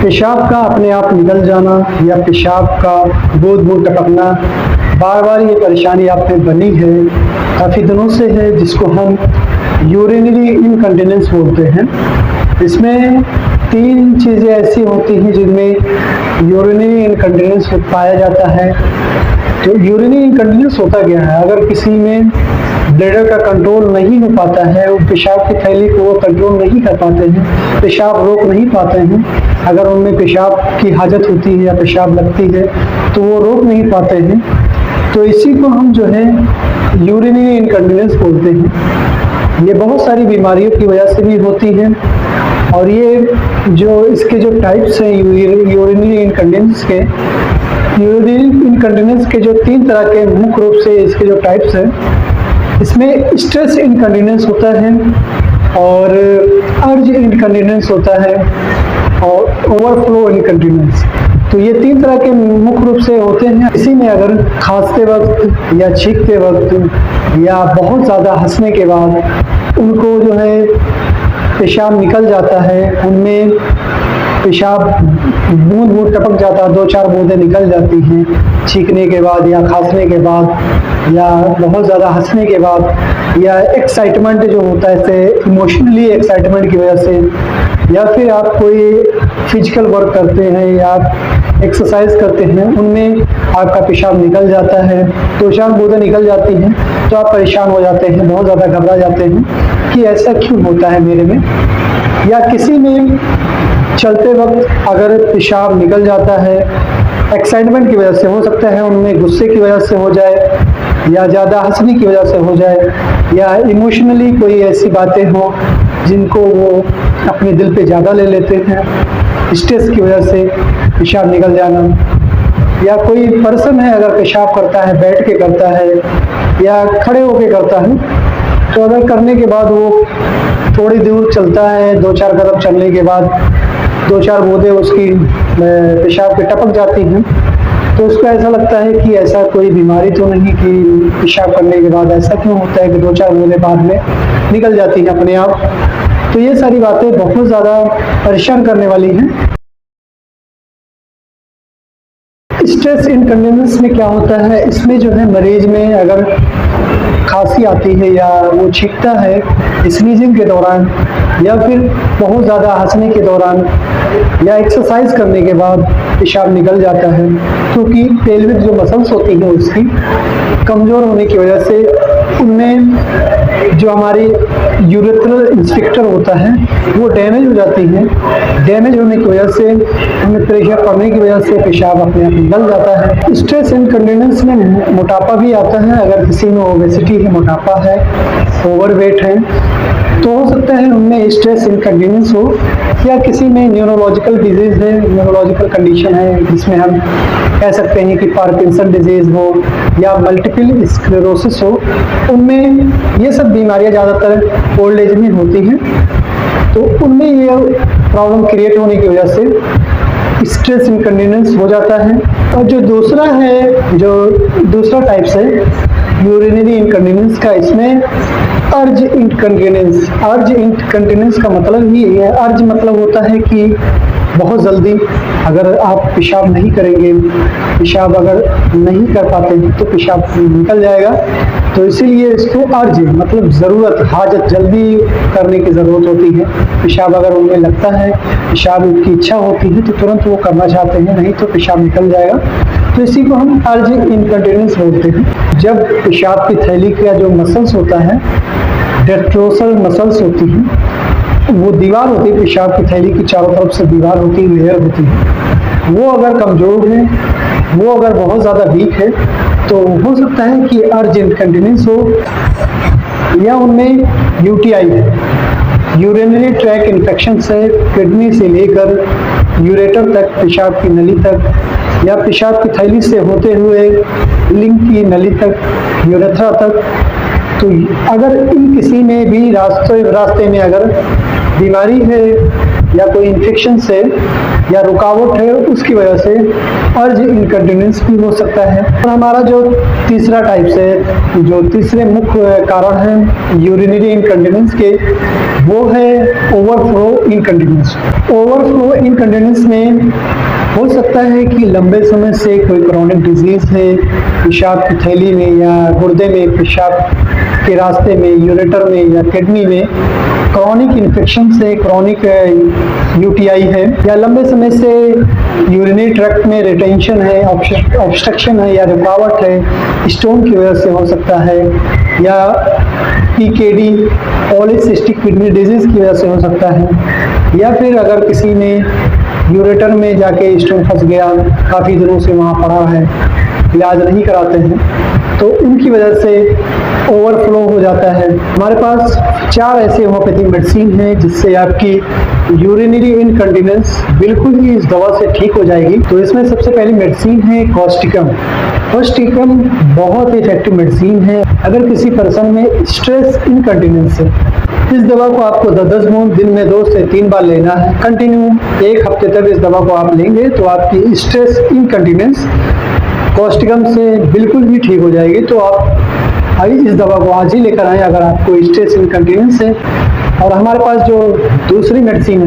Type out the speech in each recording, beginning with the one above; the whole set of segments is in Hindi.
पेशाब का अपने आप निकल जाना या पेशाब का बूंद बूंद टपकना, बार बार ये परेशानी आप में बनी है, काफ़ी दिनों से है, जिसको हम यूरिनरी इनकंटिनेंस बोलते हैं। इसमें 3 चीज़ें ऐसी होती हैं जिनमें यूरिनरी इनकंटिनेंस पाया जाता है। तो यूरिनरी इनकंटिनेंस होता क्या है? अगर किसी में ब्लैडर का कंट्रोल नहीं हो पाता है, वो पेशाब की थैली को वो कंट्रोल नहीं कर पाते हैं, पेशाब रोक नहीं पाते हैं, अगर उनमें पेशाब की हाजत होती है या पेशाब लगती है तो वो रोक नहीं पाते हैं, तो इसी को हम जो है यूरिनरी इनकंटिनेंस बोलते हैं। ये बहुत सारी बीमारियों की वजह से भी होती है और ये जो इसके जो टाइप्स हैं यूरिनरी इनकंटिनेंस के जो 3 तरह के मुख्य रूप से इसके जो टाइप्स हैं, इसमें स्ट्रेस इनकंटिनेंस होता है और अर्ज इनकंटिनेंस होता है और ओवरफ्लो इनकंटिनेंस। तो ये 3 तरह के मुख्य रूप से होते हैं। इसी में अगर खांसते वक्त या छींकते वक्त या बहुत ज़्यादा हंसने के बाद उनको जो है पेशाब निकल जाता है, उनमें पेशाब बूंद बूंद टपक जाता है, 2-4 बूंदें निकल जाती हैं छींकने के बाद या खांसने के बाद या बहुत ज़्यादा हंसने के बाद या एक्साइटमेंट जो होता है, जैसे इमोशनली एक्साइटमेंट की वजह से, या फिर आप कोई फिजिकल वर्क करते हैं या आप एक्सरसाइज करते हैं, उनमें आपका पेशाब निकल जाता है, 2-4 बूंदें निकल जाती हैं, तो आप परेशान हो जाते हैं, बहुत ज़्यादा घबरा जाते हैं कि ऐसा क्यों होता है मेरे में। या किसी में चलते वक्त अगर पेशाब निकल जाता है, एक्साइटमेंट की वजह से हो सकता है, उनमें गुस्से की वजह से हो जाए या ज़्यादा हंसने की वजह से हो जाए या इमोशनली कोई ऐसी बातें हो जिनको वो अपने दिल पे ज़्यादा ले लेते हैं, स्ट्रेस की वजह से पेशाब निकल जाना। या कोई पर्सन है अगर पेशाब करता है, बैठ के करता है या खड़े होके करता है, तो अगर करने के बाद वो थोड़ी दूर चलता है, 2-4 कदम चलने के बाद 2-4 बूंदें उसकी पेशाब पे टपक जाती हैं, तो उसको ऐसा लगता है कि ऐसा कोई बीमारी तो नहीं कि पेशाब करने के बाद ऐसा क्यों होता है कि 2-4 बूंदें बाद में निकल जाती हैं अपने आप। तो ये सारी बातें बहुत ज़्यादा परेशान करने वाली हैं। स्ट्रेस इनकंटिनेंस में क्या होता है, इसमें जो है मरीज में अगर खांसी आती है या वो छींकता है स्नीजिंग के दौरान या फिर बहुत ज़्यादा हंसने के दौरान या एक्सरसाइज करने के बाद पेशाब निकल जाता है, क्योंकि पेल्विक जो मसल्स होती हैं उसकी कमज़ोर होने की वजह से उनमें जो हमारी यूरेथ्रल इंस्ट्रक्टर होता है वो डैमेज हो जाती है। डैमेज होने की वजह से उनमें प्रेशर पड़ने की वजह से पेशाब अपने आप निकल जाता है। स्ट्रेस इनकंटिनेंस में मोटापा भी आता है। अगर किसी में ओबेसिटी है, मोटापा है, ओवरवेट है, तो हो सकता है उनमें स्ट्रेस इनकंटिनेंस हो। या किसी में न्यूरोलॉजिकल डिजीज है, न्यूरोलॉजिकल कंडीशन है जिसमें हम कह सकते हैं कि पार्किंसन डिजीज हो या मल्टीपल स्क्लेरोसिस हो, उनमें ये सब बीमारियां ज़्यादातर ओल्ड एज में होती हैं। तो उनमें ये प्रॉब्लम क्रिएट होने की वजह से स्ट्रेस इनकंटिनेंस हो जाता है। और जो दूसरा है, जो दूसरा टाइप्स है यूरिनरी इनकंटिनेंस का, इसमें अर्ज इनकंटिनेंस। अर्ज इनकंटिनेंस का मतलब ही है, अर्ज मतलब होता है कि बहुत जल्दी अगर आप पेशाब नहीं करेंगे, पेशाब अगर नहीं कर पाते हैं तो पेशाब निकल जाएगा। तो इसीलिए इसको अर्ज मतलब ज़रूरत, हाजत, जल्दी करने की ज़रूरत होती है। पेशाब अगर उनमें लगता है, पेशाब की इच्छा होती है तो तुरंत वो करना चाहते हैं, नहीं तो पेशाब निकल जाएगा। तो इसी को हम अर्ज इनकंटिनेंस बोलते हैं। जब पेशाब की थैली का जो मसल्स होता है, डेस्ट्रोसल मसल्स होती हैं, वो दीवार होती है पेशाब की थैली की चारों तरफ से दीवार होती है, लेयर होती है, वो अगर कमज़ोर है, वो अगर बहुत ज़्यादा वीक है, तो हो सकता है कि अर्ज इनकंटिनेंस हो। या उनमें यूटीआई है, यूरिनरी ट्रैक इन्फेक्शन से किडनी से लेकर यूरेटर तक, पेशाब की नली तक, या पेशाब की थैली से होते हुए लिंग की नली तक, यूरेथ्रा तक। तो अगर इन किसी में भी रास्ते में अगर बीमारी है या कोई इन्फेक्शन से या रुकावट है उसकी वजह से अर्ज इनकंटिन्यूंस भी हो सकता है। और हमारा जो तीसरा टाइप्स है, जो तीसरे मुख्य कारण हैं यूरिनरी इनकंटिन्यूंस के, वो है ओवरफ्लो इनकंटिन्यूंस। ओवरफ्लो इनकंटिन्यूंस में हो सकता है कि लंबे समय से कोई क्रोनिक डिजीज है, पेशाब की थैली में या गुर्दे में, पेशाब के रास्ते में, यूरेटर में या किडनी में क्रॉनिक इन्फेक्शन से, क्रॉनिक यूटीआई है, या लंबे समय से यूरिनरी ट्रैक्ट में रिटेंशन है, ऑब्स्ट्रक्शन है या रुकावट है, स्टोन की वजह से हो सकता है, या पीकेडी पॉलीसिस्टिक किडनी डिजीज की वजह से हो सकता है, या फिर अगर किसी में यूरेटर में जाके स्टोन फंस गया, काफ़ी दिनों से वहाँ पड़ा है, इलाज नहीं कराते हैं, तो उनकी वजह से ओवरफ्लो हो जाता है। हमारे पास 4 ऐसे होम्योपैथिक मेडिसिन हैं जिससे आपकी यूरिनरी इनकंटिनेंस बिल्कुल ही इस दवा से ठीक हो जाएगी। तो इसमें सबसे पहली मेडिसिन है कॉस्टिकम। कॉस्टिकम बहुत इफेक्टिव मेडिसिन है अगर किसी पर्सन में स्ट्रेस इनकंटिनेंस है। इस दवा को आपको 10-10 बूंद दिन में 2 से 3 बार लेना है। कंटिन्यू 1 हफ्ते तक इस दवा को आप लेंगे तो आपकी स्ट्रेस इनकंटिनेंस कॉस्टिकम से बिल्कुल ही ठीक हो जाएगी। तो आप इस दवा को आज ही लेकर आएँ अगर आपको स्ट्रेस इनकंटिनेंस है। और हमारे पास जो दूसरी मेडिसिन है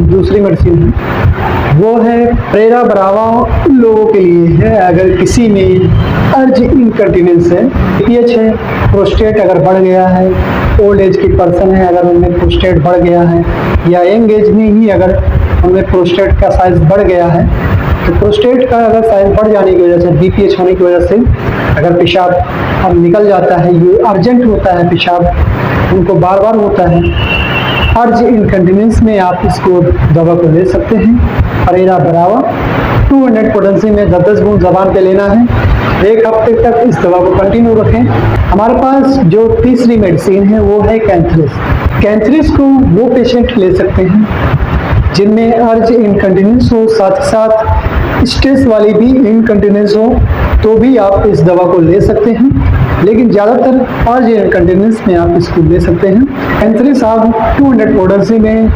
वो है प्रेरा ब्रावा। उन लोगों के लिए है अगर किसी में अर्ज इनकंटिनेंस है, पीएच है, प्रोस्टेट अगर बढ़ गया है, ओल्ड एज की पर्सन है अगर उनमें प्रोस्टेट बढ़ गया है, या यंग एज में ही अगर उनमें प्रोस्टेट का साइज बढ़ गया है, तो प्रोस्टेट का अगर साइज बढ़ जाने की वजह से, बीपीएच होने की वजह से अगर पेशाब अब निकल जाता है, ये अर्जेंट होता है पेशाब, उनको बार बार होता है, अर्ज इनकंटिनेंस में आप इसको दवा को ले सकते हैं। प्रेरा ब्रावा 200 पोटेंसी में 10-10 बूंद ज़बान पे लेना है। 1 हफ्ते तक इस दवा को कंटिन्यू रखें। हमारे पास जो तीसरी मेडिसिन है वो है कैंथरिस। कैंथरिस को वो पेशेंट ले सकते हैं जिनमें अर्ज इनकंटिनेंस हो, साथ ही साथ स्ट्रेस वाली भी इनकंटिनेंस हो, तो भी आप इस दवा को ले सकते हैं। लेकिन ज़्यादातर अर्ज इनकंटिनेंस में आप इसको ले सकते हैं। कैंथरिस आप 200 पोटेंसी में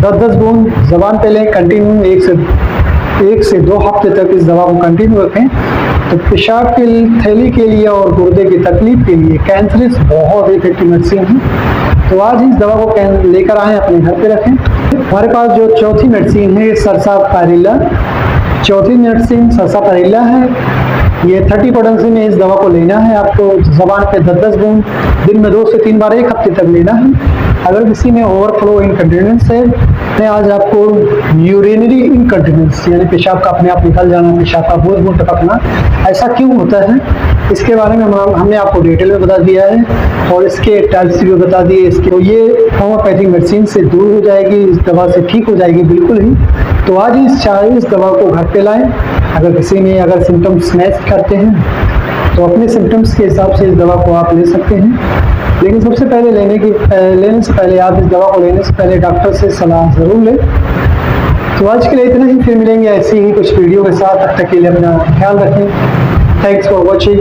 10-10 बूंद ज़बान पे लें। कंटिन्यू 1 से 2 हफ्ते तक इस दवा को कंटिन्यू रखें। तो पेशाब की थैली के लिए और गुर्दे की तकलीफ के लिए कैंथरिस बहुत इफेक्टिव मेडिसिन है। तो आज इस दवा को लेकर आएँ, अपने घर पे रखें। हमारे पास जो चौथी मेडिसिन है सरसापारिल्ला। चौथी मेडिसिन सरसापारिल्ला है। ये 30 पोटेंसी में इस दवा को लेना है। आपको ज़बान पे 10-10 बूंद दिन में 2 से 3 बार 1 हफ्ते तक लेना है। अगर किसी में ओवरफ्लो इनकंटिनेंस है, मैं आज आपको यूरिनरी इनकंटिनेंस यानी पेशाब का अपने आप निकल जाना, पेशाब का बूंद टपकना, ऐसा क्यों होता है इसके बारे में हमने आपको डिटेल में बता दिया है और इसके टाइप्स भी बता दिए। इसके तो ये होम्योपैथिक मेडिसिन से दूर हो जाएगी, इस दवा से ठीक हो जाएगी बिल्कुल ही। तो आज इस दवा को घर पे लाएं। अगर किसी में अगर सिम्टम्स मैच करते हैं तो अपने सिम्टम्स के हिसाब से इस दवा को आप ले सकते हैं। लेकिन सबसे पहले लेने से पहले आप इस दवा को लेने से पहले डॉक्टर से सलाह ज़रूर लें। तो आज के लिए इतना ही, फिर मिलेंगे ऐसे ही कुछ वीडियो के साथ। तब तक के लिए अपना ख्याल रखें। Thanks for watching.